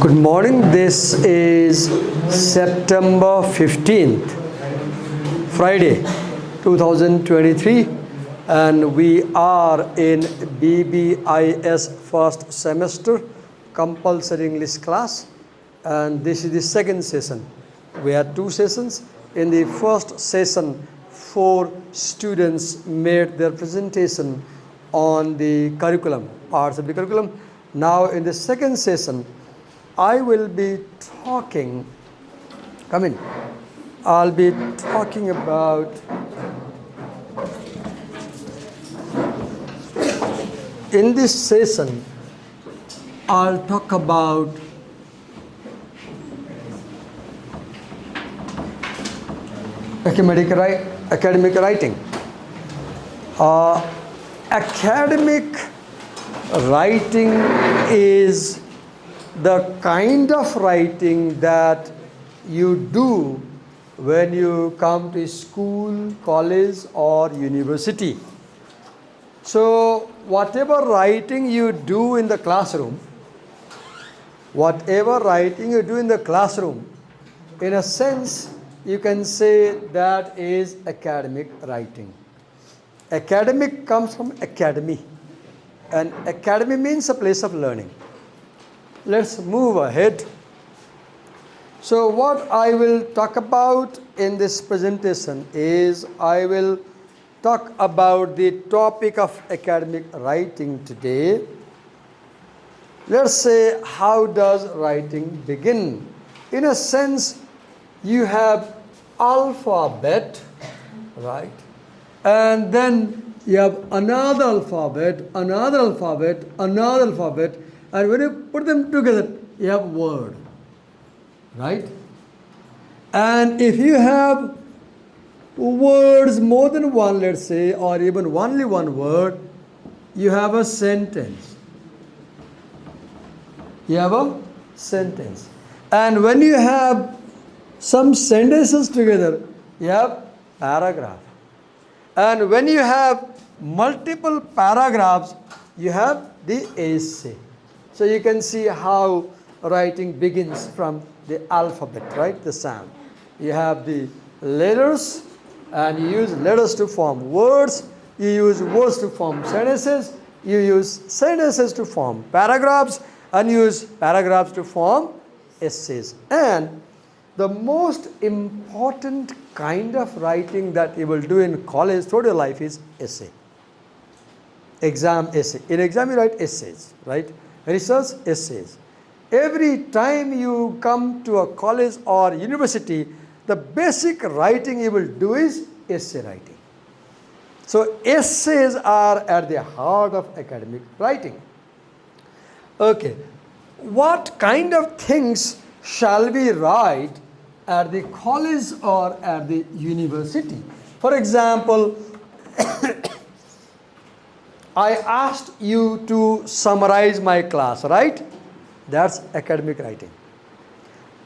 Good morning. This is September 15th, Friday, 2023, and we are in BBIS first semester compulsory English class, and this is the second session. We had two sessions. In the first session, 4 students made their presentation on the curriculum, parts of the curriculum. Now in the second session, I will be talking, I'll be talking about in this session, I'll talk about academic writing. Academic writing is the kind of writing that you do when you come to school, college, or university. So whatever writing you do in the classroom, in a sense, you can say that is academic writing. Academic comes from academy, and academy means a place of learning. Let's move ahead. So what I will talk about in this presentation is I will talk about the topic of academic writing today. Let's say, how does writing begin? In a sense, you have alphabet, right? And then you have another alphabet, and when you put them together, you have word, right? And if you have words more than one, let's say, or even only one word, you have a sentence. And when you have some sentences together, you have paragraph. And when you have multiple paragraphs, you have the essay. So you can see how writing begins from the alphabet, right? The sound. You have the letters, and you use letters to form words. You use words to form sentences. You use sentences to form paragraphs, and you use paragraphs to form essays. And the most important kind of writing that you will do in college throughout your life is essay. Exam essay. In exam you write essays, right? Research essays. Every time you come to a college or university, the basic writing you will do is essay writing. So essays are at the heart of academic writing. Okay, what kind of things shall we write at the college or at the university? For example, I asked you to summarize my class, right? That's academic writing.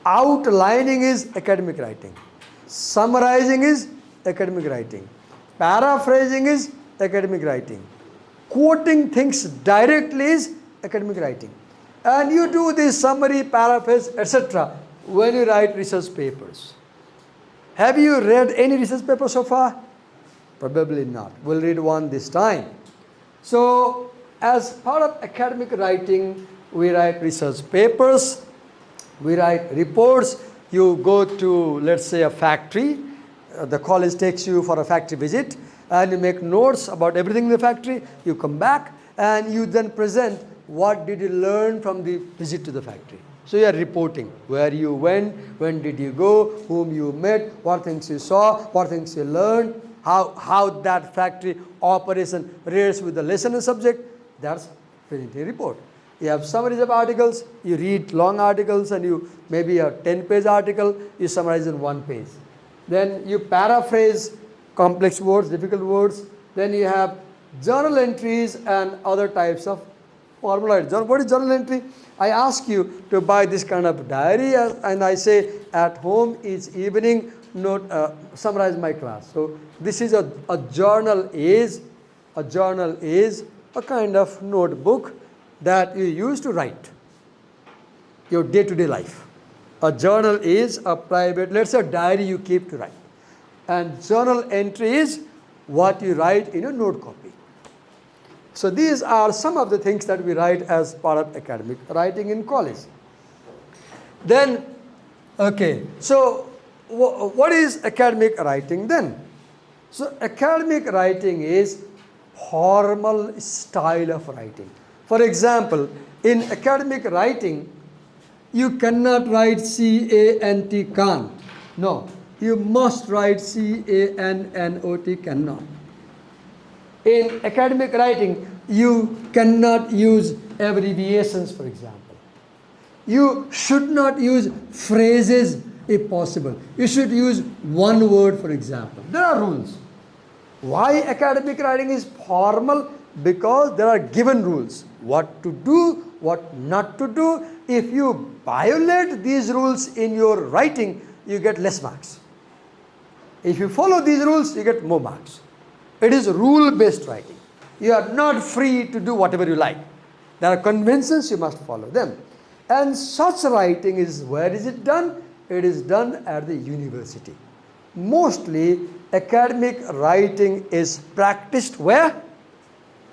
Outlining is academic writing. Summarizing is academic writing. Paraphrasing is academic writing. Quoting things directly is academic writing. And you do this summary, paraphrase, etc. when you write research papers. Have you read any research paper so far? Probably not. We'll read one this time. So, as part of academic writing, we write research papers, we write reports. You go to, let's say, a factory. The college takes you for a factory visit, and you make notes about everything in the factory. You come back, and you then present what did you learn from the visit to the factory. So you are reporting where you went, when did you go, whom you met, what things you saw, what things you learned, how that factory operation relates with the lesson and subject. That's presenting a report. You have summaries of articles, you read long articles, and you maybe a 10-page article, you summarize in 1 page. Then you paraphrase complex words, difficult words. Then you have journal entries and other types of formula. What is journal entry? I ask you to buy this kind of diary, and I say at home each evening, note, summarize my class. So this is a journal is a kind of notebook that you use to write. your day-to-day life. A journal is a private, let's say a diary you keep to write. And journal entry is what you write in a note copy. So these are some of the things that we write as part of academic writing in college. Then, okay, so what is academic writing then? So academic writing is formal style of writing. For example, in academic writing, you cannot write C-A-N-T, can't. No, you must write C-A-N-N-O-T, cannot. In academic writing, you cannot use abbreviations, for example. You should not use phrases if possible. You should use one word, for example. There are rules. Why academic writing is formal? Because there are given rules. What to do, what not to do. If you violate these rules in your writing, you get less marks. If you follow these rules, you get more marks. It is rule-based writing. You are not free to do whatever you like. There are conventions, you must follow them. And such writing is, where is it done? It is done at the university. Mostly academic writing is practiced where?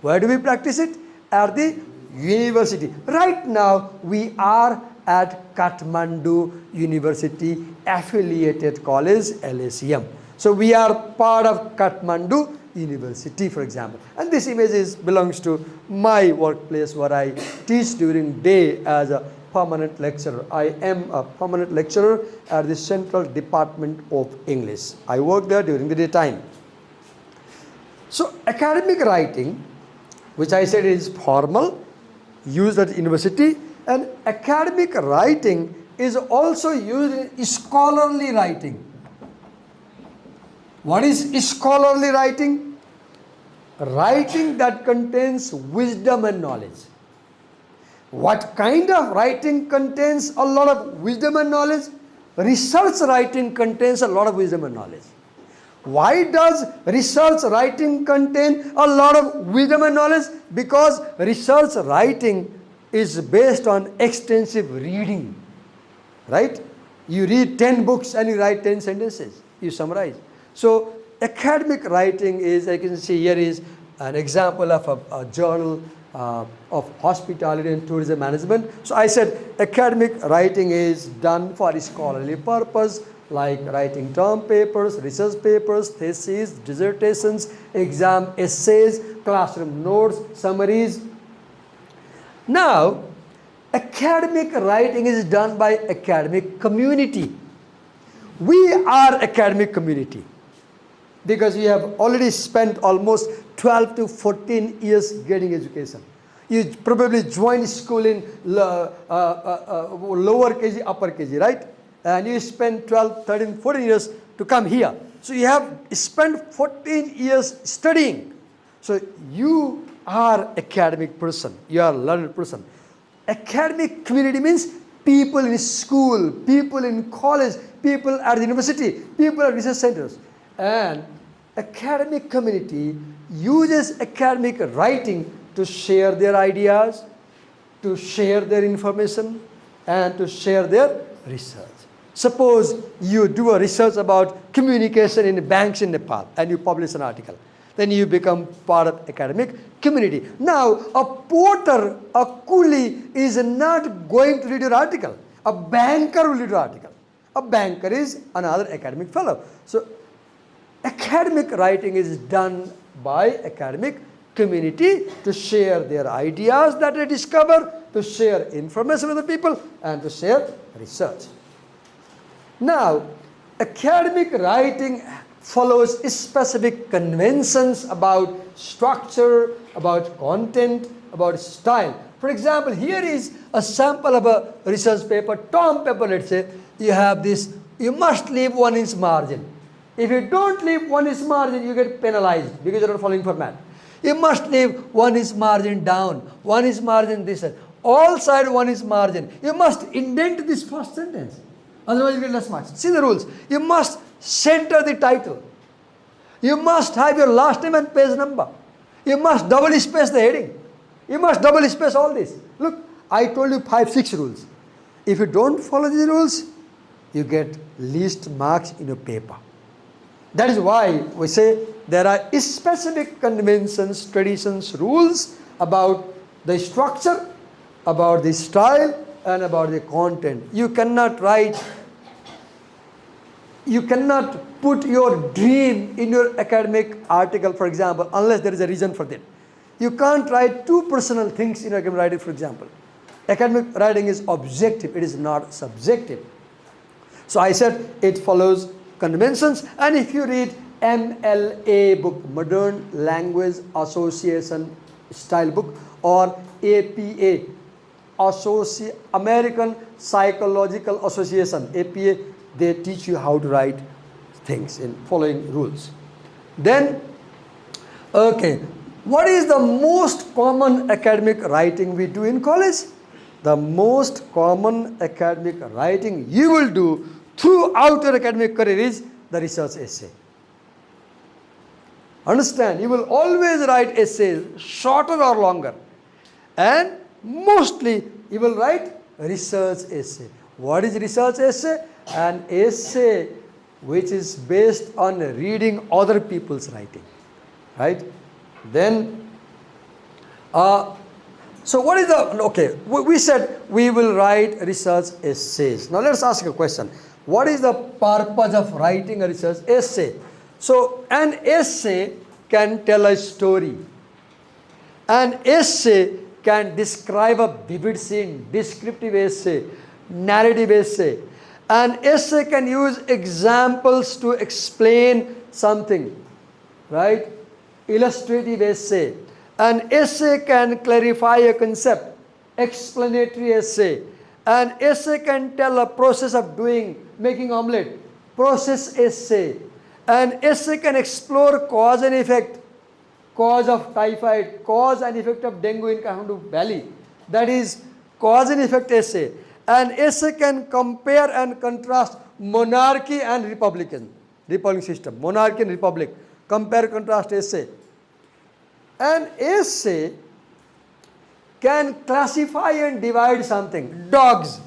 Where do we practice it? At the university. Right now we are at Kathmandu University Affiliated College, LACM. So we are part of Kathmandu University, for example. And this image belongs to my workplace where I teach during day as a permanent lecturer. I am a permanent lecturer at the Central Department of English. I work there during the daytime. So academic writing, which I said is formal, used at university, and academic writing is also used in scholarly writing. What is scholarly writing? Writing that contains wisdom and knowledge. What kind of writing contains a lot of wisdom and knowledge? Research writing contains a lot of wisdom and knowledge. Why does research writing contain a lot of wisdom and knowledge? Because research writing is based on extensive reading, right? You read 10 books and you write 10 sentences, you summarize. So academic writing is, I can see here is an example of a journal of hospitality and tourism management. So I said academic writing is done for scholarly purpose, like writing term papers, research papers, theses, dissertations, exam essays, classroom notes, summaries. Now, academic writing is done by academic community. We are academic community because we have already spent almost 12 to 14 years getting education. You probably joined school in lower KG, upper KG, right? And you spend 12, 13, 14 years to come here. So you have spent 14 years studying. So you are academic person. You are a learned person. Academic community means people in school, people in college, people at the university, people at research centers. And academic community uses academic writing to share their ideas, to share their information, and to share their research. Suppose you do a research about communication in banks in Nepal and you publish an article. Then you become part of academic community. Now, a porter, a coolie is not going to read your article. A banker will read your article. A banker is another academic fellow. So, academic writing is done by academic community to share their ideas that they discover, to share information with the people, and to share research. Now, academic writing follows specific conventions about structure, about content, about style. For example, here is a sample of a research paper, term paper, let's say. You have this, you must leave 1 inch margin. If you don't leave 1 inch margin, you get penalized because you're not following format. You must leave 1 inch margin down, 1 inch margin this side, all side 1 inch margin. You must indent this first sentence. Otherwise you get less marks. See the rules. You must center the title. You must have your last name and page number. You must double space the heading. You must double space all this. Look, I told you 5, 6 rules. If you don't follow these rules, you get least marks in your paper. That is why we say there are specific conventions, traditions, rules about the structure, about the style, and about the content. You cannot put your dream in your academic article, for example, unless there is a reason for that. You can't write too personal things in academic writing, for example. Academic writing is objective, it is not subjective. So I said it follows conventions, and if you read MLA book, Modern Language Association style book, or APA, American Psychological Association, APA, they teach you how to write things in following rules. Then, okay, what is the most common academic writing we do in college? The most common academic writing you will do throughout your academic career is the research essay. Understand, you will always write essays, shorter or longer. And mostly you will write research essay. What is research essay? An essay which is based on reading other people's writing. Right? Then, so what is the, okay, we said we will write research essays. Now let's ask a question. What is the purpose of writing a research essay? So an essay can tell a story. An essay can describe a vivid scene, descriptive essay, narrative essay. An essay can use examples to explain something, right? Illustrative essay. An essay can clarify a concept, explanatory essay. An essay can tell a process of making omelette, process essay. An essay can explore cause and effect, cause of typhoid, cause and effect of dengue in Kathmandu Valley. That is cause and effect essay. An essay can compare and contrast monarchy and republic system, monarchy and republic, compare contrast essay. An essay can classify and divide something. Dogs,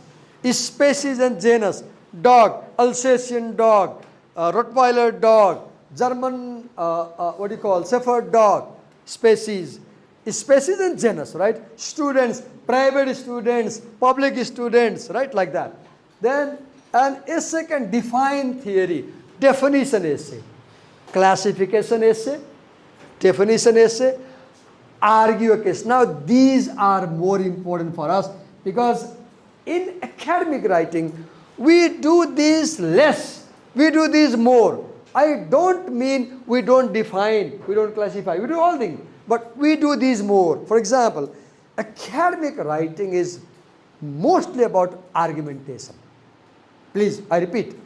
species and genus. Dog, Alsatian dog, Rottweiler dog, German, Shepherd dog, species. Species and genus, right? Students, private students, public students, right? Like that. Then an essay can define theory. Definition essay, classification essay, definition essay, argue a case. Now these are more important for us because in academic writing we do these less, we do these more. I don't mean we don't define, we don't classify, we do all things, but we do these more. For example, academic writing is mostly about argumentation. Please, I repeat,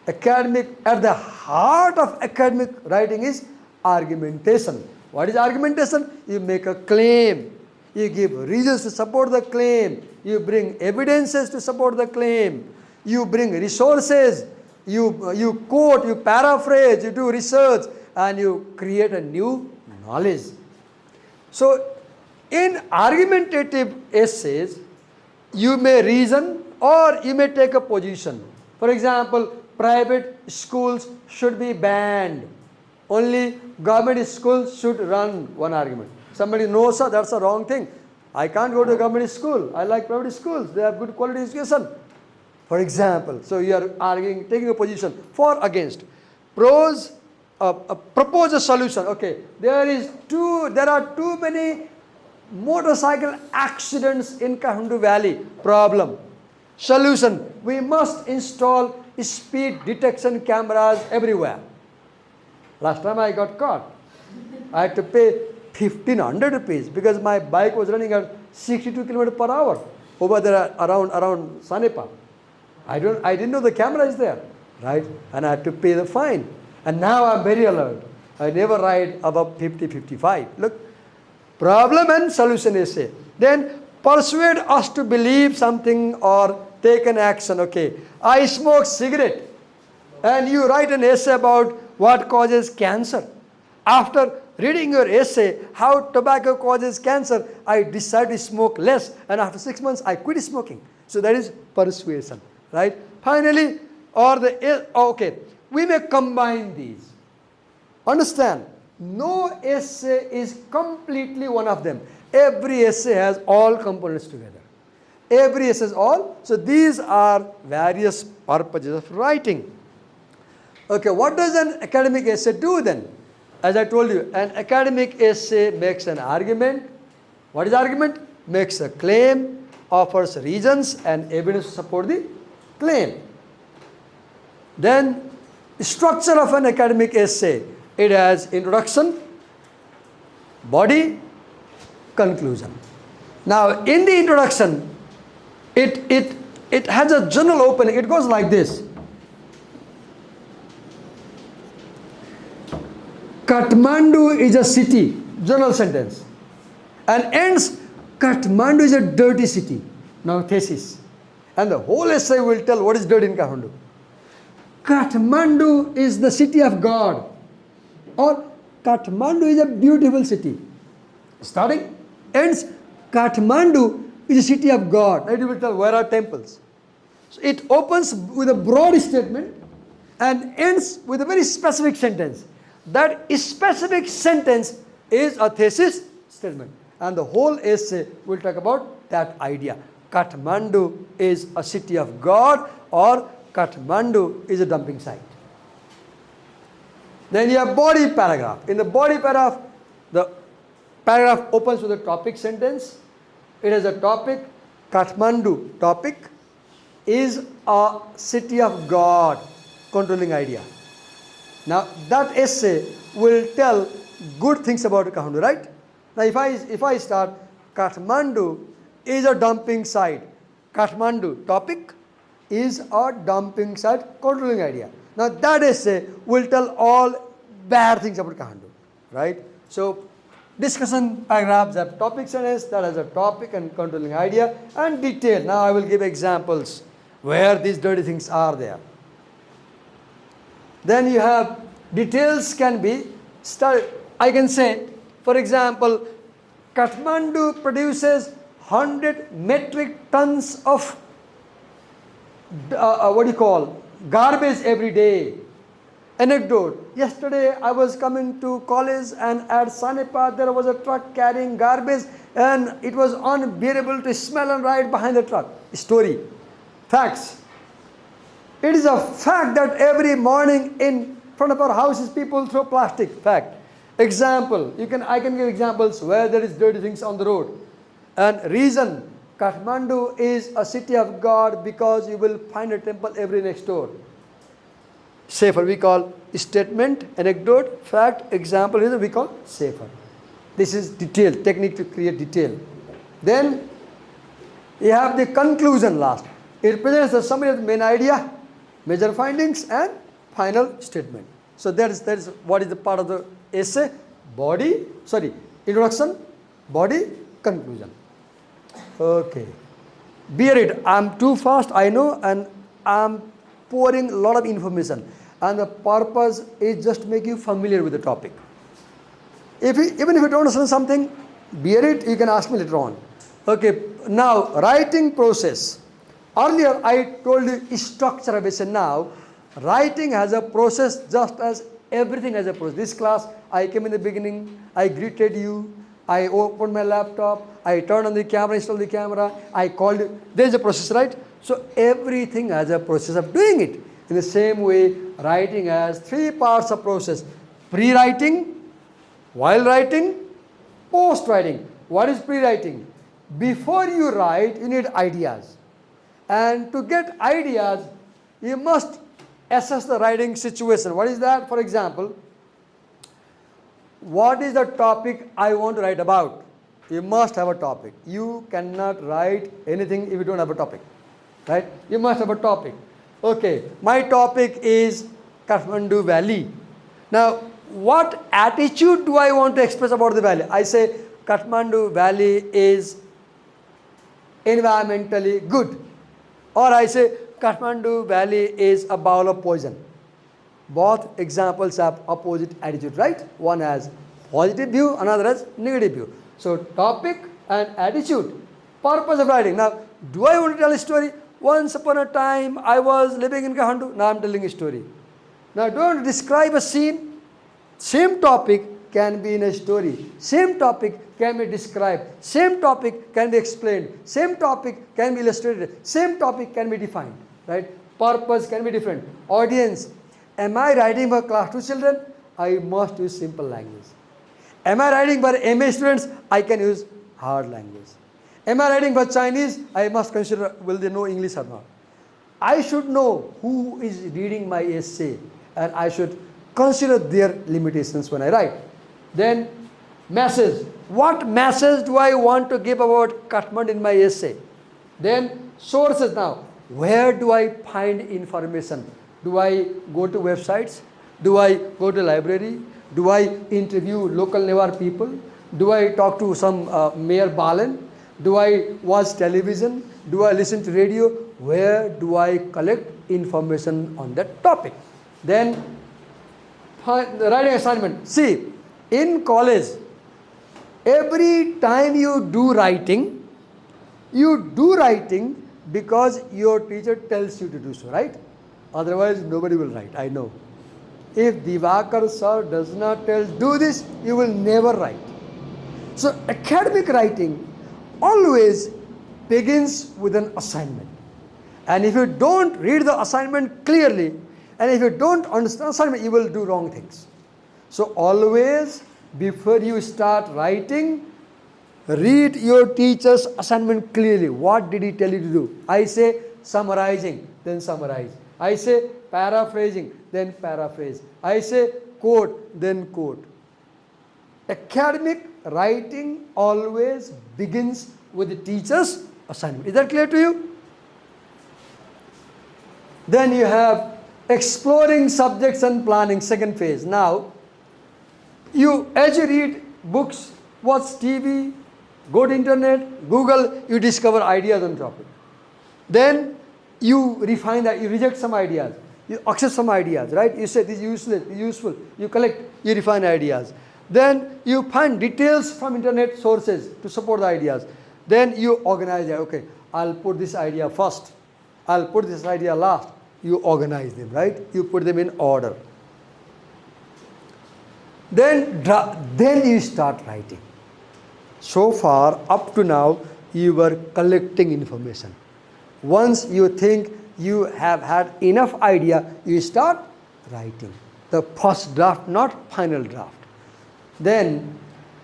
at the heart of academic writing is argumentation. What is argumentation? You make a claim. You give reasons to support the claim. You bring evidences to support the claim. You bring resources. You quote, you paraphrase, you do research, and you create a new knowledge. So, in argumentative essays, you may reason or you may take a position. For example, private schools should be banned. Only government schools should run one argument. Somebody knows, sir, that's a wrong thing. I can't go to a government school. I like private schools. They have good quality education. For example, so you are arguing, taking a position for, against. Pros, propose a solution. Okay, there are too many motorcycle accidents in Kathmandu Valley. Problem. Solution, we must install speed detection cameras everywhere. Last time I got caught. I had to pay 1,500 rupees because my bike was running at 62 km per hour over there around Sanepa. I didn't know the camera is there, right? And I had to pay the fine. And now I'm very alert. I never ride above 50, 55. Look, problem and solution essay. Then persuade us to believe something or take an action. Okay, I smoke cigarette. And you write an essay about what causes cancer. After reading your essay, how tobacco causes cancer, I decided to smoke less. And after 6 months, I quit smoking. So that is persuasion, right? Finally, okay, we may combine these. Understand, no essay is completely one of them. Every essay has all components together. Every essay has all. So these are various purposes of writing. Okay, what does an academic essay do then? As I told you, an academic essay makes an argument. What is argument? Makes a claim, offers reasons and evidence to support the claim. Then, structure of an academic essay. It has introduction, body, conclusion. Now, in the introduction, it has a general opening. It goes like this. Kathmandu is a city, general sentence. And ends, Kathmandu is a dirty city. Now thesis. And the whole essay will tell what is dirt in Kathmandu. Kathmandu is the city of God. Or Kathmandu is a beautiful city. Starting, ends, Kathmandu is a city of God. Now it will tell where are temples. So it opens with a broad statement and ends with a very specific sentence. That specific sentence is a thesis statement. And the whole essay will talk about that idea. Kathmandu is a city of God, or Kathmandu is a dumping site. Then you have body paragraph. In the body paragraph, the paragraph opens with a topic sentence. It has a topic. Kathmandu topic is a city of God, controlling idea. Now that essay will tell good things about Kathmandu, right? Now if I start, Kathmandu is a dumping site. Kathmandu topic is a dumping site, controlling idea. Now that essay will tell all bad things about Kathmandu, right? So discussion paragraphs have topic sentence that has a topic and controlling idea and detail. Now I will give examples where these dirty things are there. Then you have details can be started. I can say, for example, Kathmandu produces 100 metric tons of garbage every day. Anecdote. Yesterday I was coming to college and at Sanepat there was a truck carrying garbage and it was unbearable to smell and ride behind the truck. Story. Facts. It is a fact that every morning in front of our houses people throw plastic. Fact. Example. I can give examples where there is dirty things on the road. And reason. Kathmandu is a city of God because you will find a temple every next door. Safer we call statement, anecdote, fact, example, reason we call safer. This is detail, technique to create detail. Then you have the conclusion last. It presents the summary of the main idea, major findings and final statement. So that is what is the part of the essay. Introduction, body, conclusion. Okay. Bear it. I'm too fast, I know, and I'm pouring a lot of information. And the purpose is just to make you familiar with the topic. Even if you don't understand something, bear it, you can ask me later on. Okay, now writing process. Earlier I told you structure of essay. Now writing has a process just as everything has a process. This class, I came in the beginning, I greeted you, I opened my laptop, I turned on the camera, installed the camera, I called you. There is a process, right? So everything has a process of doing it. In the same way, writing has three parts of process. Pre-writing, while writing, post-writing. What is pre-writing? Before you write, you need ideas. And to get ideas, you must assess the writing situation. What is that? For example, what is the topic I want to write about? You must have a topic. You cannot write anything if you don't have a topic. Right? You must have a topic. Okay, my topic is Kathmandu Valley. Now, what attitude do I want to express about the valley? I say Kathmandu Valley is environmentally good. Or I say Kathmandu Valley is a bowl of poison. Both examples have opposite attitude, right? One has positive view, another has negative view. So topic and attitude. Purpose of writing. Now do I want to tell a story? Once upon a time, I was living in Kathmandu. Now I'm telling a story. Now, do I want to describe a scene? Same topic can be in a story. Same topic can be described. Same topic can be explained. Same topic can be illustrated. Same topic can be defined. Right? Purpose can be different. Audience. Am I writing for class 2 children? I must use simple language. Am I writing for MA students? I can use hard language. Am I writing for Chinese? I must consider will they know English or not. I should know who is reading my essay, and I should consider their limitations when I write. Then message. What message do I want to give about Kathmandu in my essay? Then sources now. Where do I find information? Do I go to websites? Do I go to library? Do I interview local Newar people? Do I talk to some Mayor Balan? Do I watch television? Do I listen to radio? Where do I collect information on that topic? Then the writing assignment. See, in college, every time you do writing because your teacher tells you to do so, right? Otherwise, nobody will write, I know. If Divakar sir does not tell, do this, you will never write. So, academic writing always begins with an assignment. And if you don't read the assignment clearly, and if you don't understand assignment, you will do wrong things. So always, before you start writing, read your teacher's assignment clearly. What did he tell you to do? I say summarizing, then summarize. I say paraphrasing, then paraphrase. I say quote, then quote. Academic writing always begins with the teacher's assignment. Is that clear to you? Then you have exploring subjects and planning, second phase. Now, as you read books, watch TV, go to internet, Google, you discover ideas on topic. Then you refine that, you reject some ideas, you accept some ideas, right? You say this is useless, this is useful, you collect, you refine ideas. Then you find details from internet sources to support the ideas. Then you organize it. Okay, I'll put this idea first, I'll put this idea last. You organize them, right? You put them in order. Then you start writing. So far, up to now, you were collecting information. Once you think you have had enough idea, you start writing. The first draft, not final draft. Then,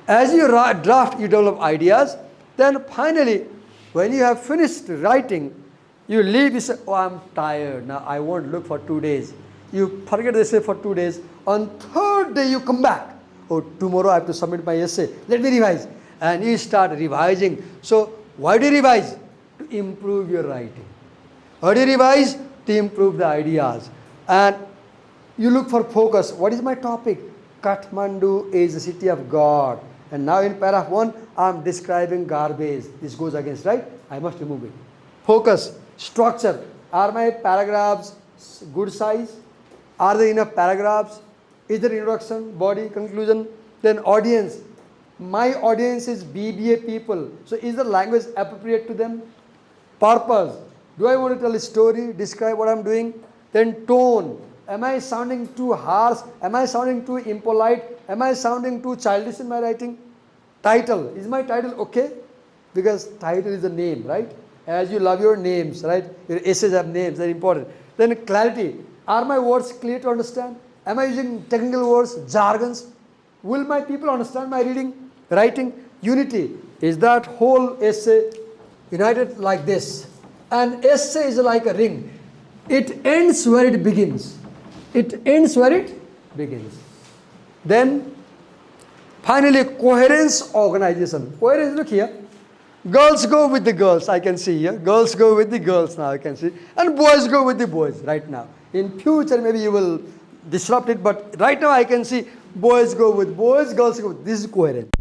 as you draft, you develop ideas. Then finally, when you have finished writing, you leave, you say, oh, I'm tired, now I won't look for 2 days. You forget the essay for 2 days. On third day, you come back. Oh, tomorrow I have to submit my essay. Let me revise. And you start revising. So, why do you revise? To improve your writing. Why do you revise? To improve the ideas. And you look for focus. What is my topic? Kathmandu is the city of God. And now in paragraph 1, I am describing garbage. This goes against, right? I must remove it. Focus. Structure. Are my paragraphs good size? Are there enough paragraphs? Is there introduction, body, conclusion? Then audience. My audience is BBA people. So is the language appropriate to them? Purpose. Do I want to tell a story, describe what I'm doing? Then tone. Am I sounding too harsh? Am I sounding too impolite? Am I sounding too childish in my writing? Title. Is my title okay? Because title is a name, right? As you love your names, right? Your essays have names, they're important. Then clarity. Are my words clear to understand? Am I using technical words, jargons? Will my people understand my writing? Unity. Is that whole essay united like this? An essay is like a ring. It ends where it begins. It ends where it begins. Then, finally, coherence, organization. Coherence, look here. Girls go with the girls, I can see here. Girls go with the girls now, I can see. And boys go with the boys right now. In future, maybe you will disrupt it, but right now I can see boys go with boys, girls go with. This is coherent.